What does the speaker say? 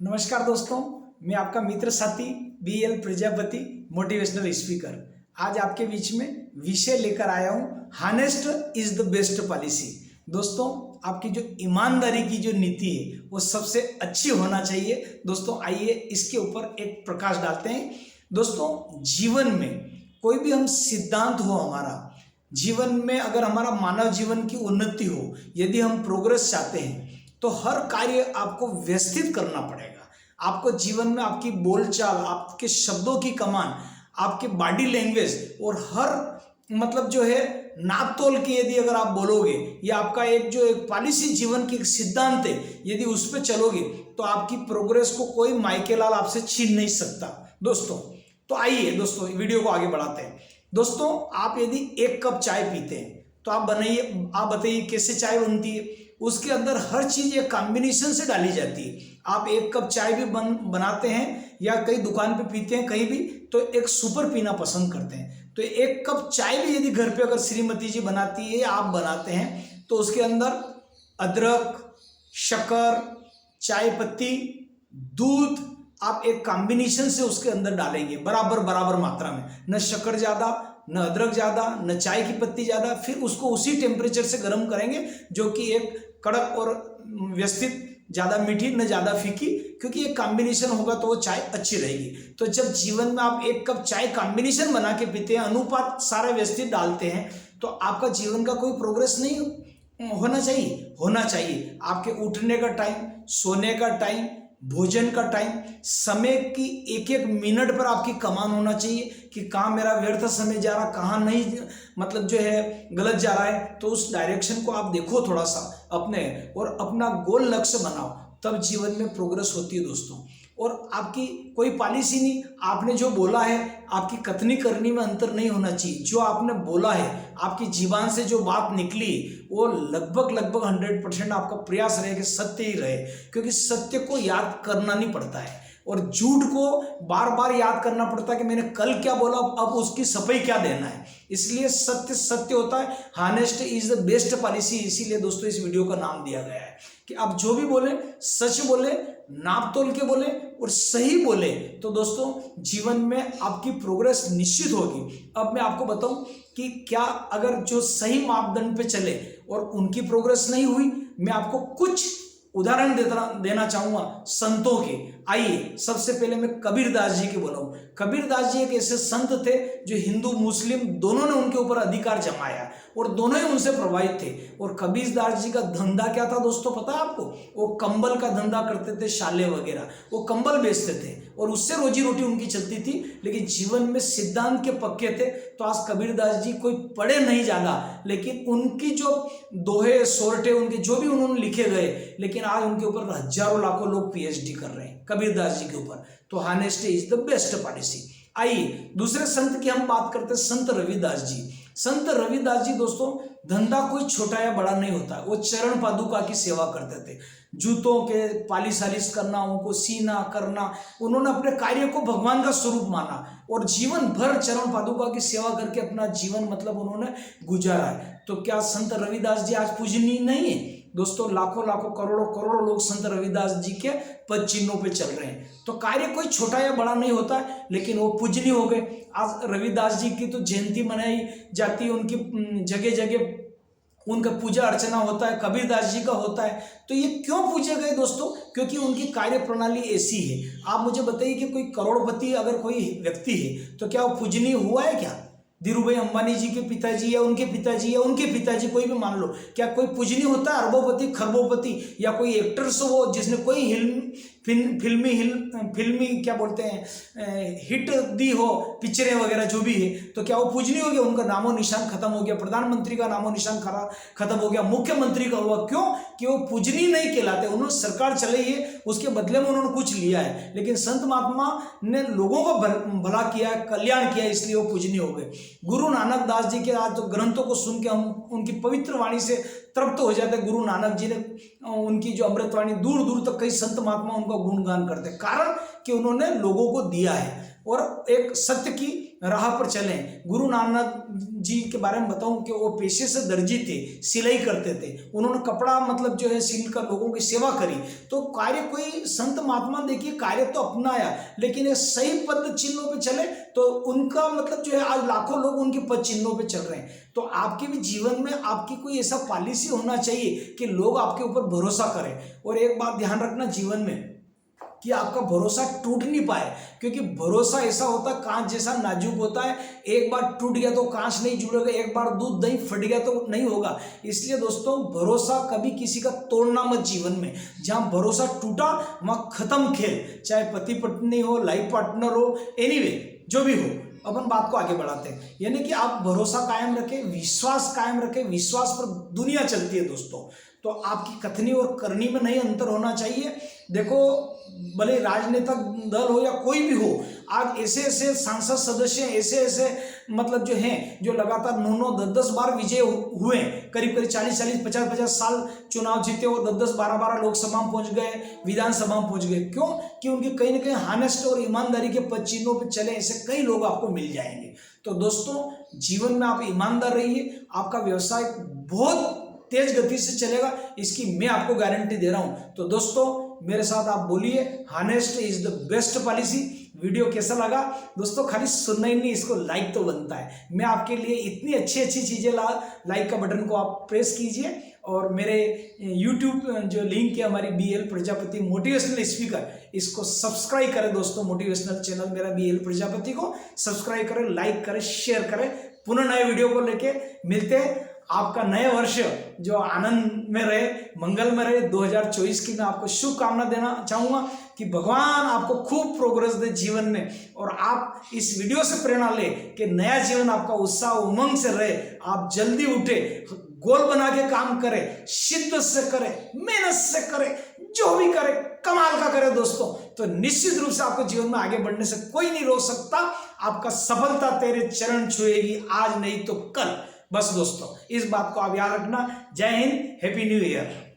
नमस्कार दोस्तों, मैं आपका मित्र साथी BL प्रजापति मोटिवेशनल स्पीकर। आज आपके बीच में विषय लेकर आया हूँ, हानेस्ट इज द बेस्ट पॉलिसी। दोस्तों, आपकी जो ईमानदारी की जो नीति है वो सबसे अच्छी होना चाहिए। दोस्तों आइए इसके ऊपर एक प्रकाश डालते हैं। दोस्तों, जीवन में कोई भी हम सिद्धांत हो, हमारा जीवन में अगर हमारा मानव जीवन की उन्नति हो, यदि हम प्रोग्रेस चाहते हैं तो हर कार्य आपको व्यवस्थित करना पड़ेगा। आपको जीवन में आपकी बोलचाल, आपके शब्दों की कमान, आपके बॉडी लैंग्वेज और हर मतलब जो है नाप तोल के यदि अगर आप बोलोगे, या आपका एक पॉलिसी जीवन की एक सिद्धांत है, यदि उस पर चलोगे तो आपकी प्रोग्रेस को कोई माइकेलाल आपसे छीन नहीं सकता। दोस्तों तो आइए दोस्तों वीडियो को आगे बढ़ाते हैं। दोस्तों, आप यदि एक कप चाय पीते हैं तो आप बताइए कैसे चाय बनती है। उसके अंदर हर चीज एक कॉम्बिनेशन से डाली जाती है। आप एक कप चाय भी बनाते हैं या कई दुकान पे पीते हैं कहीं भी, तो एक सुपर पीना पसंद करते हैं। तो एक कप चाय भी यदि घर पे अगर श्रीमती जी बनाती है या आप बनाते हैं तो उसके अंदर अदरक, शक्कर, चाय पत्ती, दूध आप एक कॉम्बिनेशन से उसके अंदर डालेंगे बराबर बराबर मात्रा में। न शक्कर ज्यादा, न अदरक ज्यादा, न चाय की पत्ती ज्यादा। फिर उसको उसी टेम्परेचर से गर्म करेंगे जो कि एक कड़क और व्यवस्थित, ज्यादा मीठी न ज्यादा फीकी, क्योंकि एक कॉम्बिनेशन होगा तो वो चाय अच्छी रहेगी। तो जब जीवन में आप एक कप चाय कॉम्बिनेशन बना के पीते हैं, अनुपात सारा व्यवस्थित डालते हैं, तो आपका जीवन का कोई प्रोग्रेस नहीं होना चाहिए। आपके उठने का टाइम, सोने का टाइम, भोजन का टाइम, समय की एक एक मिनट पर आपकी कमान होना चाहिए कि कहाँ मेरा व्यर्थ समय जा रहा, कहाँ नहीं, मतलब जो है गलत जा रहा है। तो उस डायरेक्शन को आप देखो थोड़ा सा अपने, और अपना गोल लक्ष्य बनाओ, तब जीवन में प्रोग्रेस होती है दोस्तों। और आपकी कोई पॉलिसी नहीं, आपने जो बोला है आपकी कथनी करनी में अंतर नहीं होना चाहिए। जो आपने बोला है, आपकी जीवन से जो बात निकली वो लगभग 100% आपका प्रयास रहे कि सत्य ही रहे, क्योंकि सत्य को याद करना नहीं पड़ता है और झूठ को बार बार याद करना पड़ता है कि मैंने कल क्या बोला, अब उसकी सफाई क्या देना है। इसलिए सत्य सत्य होता है। हानेस्ट इज द बेस्ट पॉलिसी। इसीलिए दोस्तों इस वीडियो का नाम दिया गया है कि आप जो भी बोले सच बोले, नाप तोल के बोले और सही बोले, तो दोस्तों जीवन में आपकी प्रोग्रेस निश्चित होगी। अब मैं आपको बताऊं कि क्या अगर जो सही मापदंड पे चले और उनकी प्रोग्रेस नहीं हुई, मैं आपको कुछ उदाहरण देना चाहूंगा संतों के। आइए सबसे पहले मैं कबीरदास जी के बोलाऊं। कबीरदास जी एक ऐसे संत थे जो हिंदू मुस्लिम दोनों ने उनके ऊपर अधिकार जमाया और दोनों ही उनसे प्रभावित थे। और कबीरदास जी का धंधा क्या था दोस्तों, पता है आपको? वो कंबल का धंधा करते थे, शाले वगैरह, वो कंबल बेचते थे और उससे रोजी रोटी उनकी चलती थी। लेकिन जीवन में सिद्धांत के पक्के थे। तो आज कबीरदास जी कोई पढ़े नहीं ज्यादा, लेकिन उनकी जो दोहे सोरठे उनके जो भी उन्होंने लिखे गए, लेकिन आज उनके ऊपर हजारों लाखों लोग PhD कर रहे हैं कबीरदास जी के ऊपर। तो हानेस्ट इज द बेस्ट पॉलिसी। आइए दूसरे संत की हम बात करते हैं, संत रविदास जी। संत रविदास जी दोस्तों, धंधा कोई छोटा या बड़ा नहीं होता, वो चरण पादुका की सेवा करते थे। जूतों के पालिश आलिश करना, उनको सीना करना, उन्होंने अपने कार्य को भगवान का स्वरूप माना और जीवन भर चरण पादुका की सेवा करके अपना जीवन मतलब उन्होंने गुजारा है। तो क्या संत रविदास जी आज पूजनीय नहीं है? दोस्तों लाखों लाखों करोड़ों करोड़ों लोग संत रविदास जी के पद चिन्हों पे चल रहे हैं। तो कार्य कोई छोटा या बड़ा नहीं होता, लेकिन वो पूजनीय हो गए। आज रविदास जी की तो जयंती मनाई जाती है, उनकी जगह जगह उनका पूजा अर्चना होता है, कबीरदास जी का होता है। तो ये क्यों पूजे गए दोस्तों? क्योंकि उनकी कार्य प्रणाली ऐसी है। आप मुझे बताइए कि कोई करोड़पति अगर कोई व्यक्ति है तो क्या वो पूजनीय हुआ है क्या? धीरू भाई अंबानी जी के पिताजी या उनके पिताजी या उनके पिताजी, कोई भी मान लो, क्या कोई पूजनीय होता है? अरबोपति खरबोपति या कोई एक्टर्स हो जिसने कोई फिल्मी क्या बोलते हैं हिट दी हो, पिक्चरें वगैरह जो भी है, तो क्या वो पूजनीय हो गया? उनका नामो निशान खत्म हो गया। प्रधानमंत्री का नामो निशान खत्म हो गया। मुख्यमंत्री का हुआ, क्यों? कि वो पूजनीय नहीं कहलाते। उन्होंने सरकार चलाई है, उसके बदले में उन्होंने कुछ लिया है, लेकिन संत महात्मा ने लोगों को भला किया, कल्याण किया, इसलिए वो पूजनीय हो गए। गुरु नानक दास जी के आज तो ग्रंथों को सुन के हम उनकी पवित्र वाणी से तृप्त हो जाते। गुरु नानक जी ने उनकी जो अमृतवाणी, दूर दूर तक कई संत महात्मा उनका गुणगान करते, कारण कि उन्होंने लोगों को दिया है और एक सत्य की राह पर चलें। गुरु नानक जी के बारे में बताऊं कि वो पेशे से दर्जी थे, सिलाई करते थे, उन्होंने कपड़ा मतलब जो है सिल कर लोगों की सेवा करी। तो कार्य कोई संत महात्मा देखिए कार्य तो अपनाया, लेकिन ये सही पद चिन्हों पे चले तो उनका मतलब जो है आज लाखों लोग उनके पद चिन्हों पे चल रहे हैं। तो आपके भी जीवन में आपकी कोई ऐसा पॉलिसी होना चाहिए कि लोग आपके ऊपर भरोसा करें। और एक बात ध्यान रखना जीवन में कि आपका भरोसा टूट नहीं पाए, क्योंकि भरोसा ऐसा होता है कांच जैसा नाजुक होता है, एक बार टूट गया तो कांच नहीं जुड़ेगा, एक बार दूध दही फट गया तो नहीं होगा। इसलिए दोस्तों भरोसा कभी किसी का तोड़ना मत जीवन में। जहां भरोसा टूटा वहां खत्म खेल, चाहे पति पत्नी हो, लाइफ पार्टनर हो, एनीवे जो भी हो। अपन बात को आगे बढ़ाते हैं, यानी कि आप भरोसा कायम रखें, विश्वास कायम रखें। विश्वास पर दुनिया चलती है दोस्तों। तो आपकी कथनी और करनी में नहीं अंतर होना चाहिए। देखो भले राजनेता दल हो या कोई भी हो, आज ऐसे ऐसे सांसद सदस्य ऐसे ऐसे मतलब जो हैं जो लगातार 9-9, 10-10 बार विजय हुए, करीब करीब 40-40, 50-50 साल चुनाव जीते, वो 10-10, 12-12 लोकसभा में पहुंच गए, विधानसभा में पहुंच गए। क्यों? कि उनके कहीं ना कहीं हानेस्ट और ईमानदारी के पद चिन्हों पर चले, ऐसे कई लोग आपको मिल जाएंगे। तो दोस्तों जीवन में आप ईमानदार रहिए, आपका व्यवसाय बहुत तेज गति से चलेगा, इसकी मैं आपको गारंटी दे रहा हूं। तो दोस्तों मेरे साथ आप बोलिए, हानेस्ट is the best policy. Video कैसा लगा दोस्तों? खाली सुनना ही नहीं, इसको लाइक तो बनता है। मैं आपके लिए इतनी अच्छी अच्छी चीजें लाइक का बटन को आप प्रेस कीजिए, और मेरे YouTube जो लिंक है हमारी BL प्रजापति मोटिवेशनल स्पीकर, इसको सब्सक्राइब करें दोस्तों। मोटिवेशनल चैनल मेरा BL प्रजापति को सब्सक्राइब करें, लाइक करें, शेयर करें। पुनः नए वीडियो को लेके मिलते हैं। आपका नया वर्ष जो आनंद में रहे, मंगल में रहे। 2024 की मैं आपको शुभकामना देना चाहूंगा कि भगवान आपको खूब प्रोग्रेस दे जीवन में, और आप इस वीडियो से प्रेरणा ले कि नया जीवन आपका उत्साह उमंग से रहे। आप जल्दी उठे, गोल बना के काम करें, शिद्दत से करें, मेहनत से करें, जो भी करें कमाल का करें दोस्तों। तो निश्चित रूप से आपको जीवन में आगे बढ़ने से कोई नहीं रोक सकता। आपका सफलता तेरे चरण छुएगी, आज नहीं तो कल। बस दोस्तों इस बात को आप याद रखना। जय हिंद, हैप्पी न्यू ईयर।